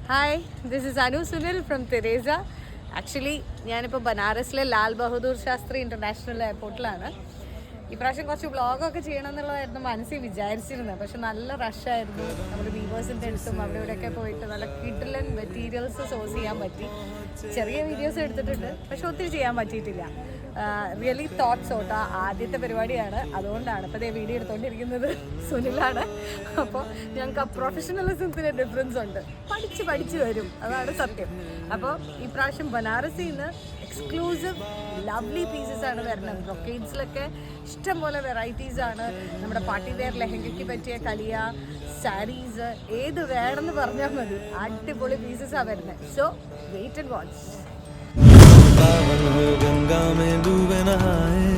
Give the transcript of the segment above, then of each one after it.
Hi, this is Anu Sunil from Theresa. Actually ഞാനിപ്പോൾ ബനാറസിലെ Lal Bahadur Shastri international എയർപോർട്ടിലാണ്. ഇപ്രാവശ്യം കുറച്ച് വ്ളോഗൊക്കെ ചെയ്യണം എന്നുള്ളതായിരുന്നു മനസ്സിൽ വിചാരിച്ചിരുന്നത്. പക്ഷെ നല്ല റഷായിരുന്നു. നമ്മുടെ വീവേഴ്സിൻ്റെ അടുത്തും അവിടെ ഇവിടെയൊക്കെ പോയിട്ട് നല്ല കിഡിലൻ മെറ്റീരിയൽസ് സോഴ്സ് ചെയ്യാൻ പറ്റി. ചെറിയ വീഡിയോസ് എടുത്തിട്ടുണ്ട്, പക്ഷെ ഒത്തിരി ചെയ്യാൻ പറ്റിയിട്ടില്ല. റിയലി തോട്ട്സ് ഔട്ട് ആദ്യത്തെ പരിപാടിയാണ്, അതുകൊണ്ടാണ് ഇപ്പോൾ വീഡിയോ എടുത്തുകൊണ്ടിരിക്കുന്നത് സുനിലാണ്. അപ്പോൾ ഞങ്ങൾക്ക് ആ പ്രൊഫഷണലിസത്തിന് ഡിഫറൻസ് ഉണ്ട്, പഠിച്ച് വരും, അതാണ് സത്യം. അപ്പോൾ ഈ പ്രാവശ്യം ബനാറസിൽ നിന്ന് എക്സ്ക്ലൂസീവ് ലവ്ലി പീസസ് ആണ് വരുന്നത്. ബ്രൊക്കേഡ്സിലൊക്കെ ഇഷ്ടംപോലെ വെറൈറ്റീസാണ്. നമ്മുടെ പാർട്ടി വെയർ ലെഹങ്കയ്ക്ക് പറ്റിയ കലിയ സാരീസ് ഏത് വേണമെന്ന് പറഞ്ഞാൽ മതി, അടിപൊളി പീസസാണ് വരുന്നത്. So wait and watch. पावन हो गंगा में डूबे नहाए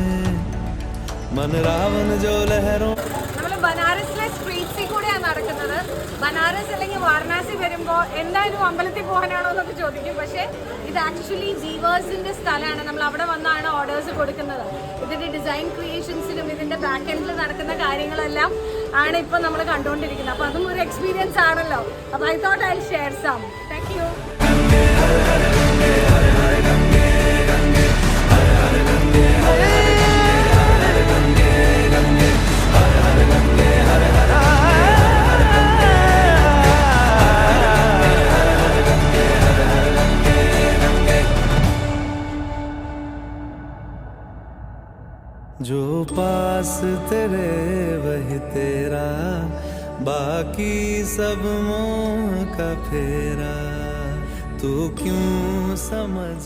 मन रावण जो लहरों. നമ്മൾ ബനാറസിലെ സ്ട്രീറ്റ്സിൽ കൂടെയാണ് നടക്കുന്നത്. ബനാറസ് അല്ലെങ്കിൽ വാരണാസി വരുമ്പോൾ എന്തായാലും അമ്പലത്തിൽ പോകാനാണോ എന്നൊക്കെ ചോദിക്കും. പക്ഷേ ഇത് ആക്ച്വലി വീവേഴ്സിൻ്റെ സ്ഥലമാണ്. നമ്മൾ അവിടെ വന്നാണ് ഓർഡേഴ്സ് കൊടുക്കുന്നത്. ഇതിൻ്റെ ഡിസൈൻ ക്രിയേഷൻസിനും ഇതിൻ്റെ ബാക്ക് എൻഡിൽ നടക്കുന്ന കാര്യങ്ങളെല്ലാം ആണ് ഇപ്പോൾ നമ്മൾ കണ്ടുകൊണ്ടിരിക്കുന്നത്. അപ്പോൾ അതും ഒരു എക്സ്പീരിയൻസ് ആണല്ലോ. അപ്പോൾ I thought I will share some. Thank you. जो पास तेरे वही तेरा, बाकी सब मोह का फेरा, तू क्यों समझ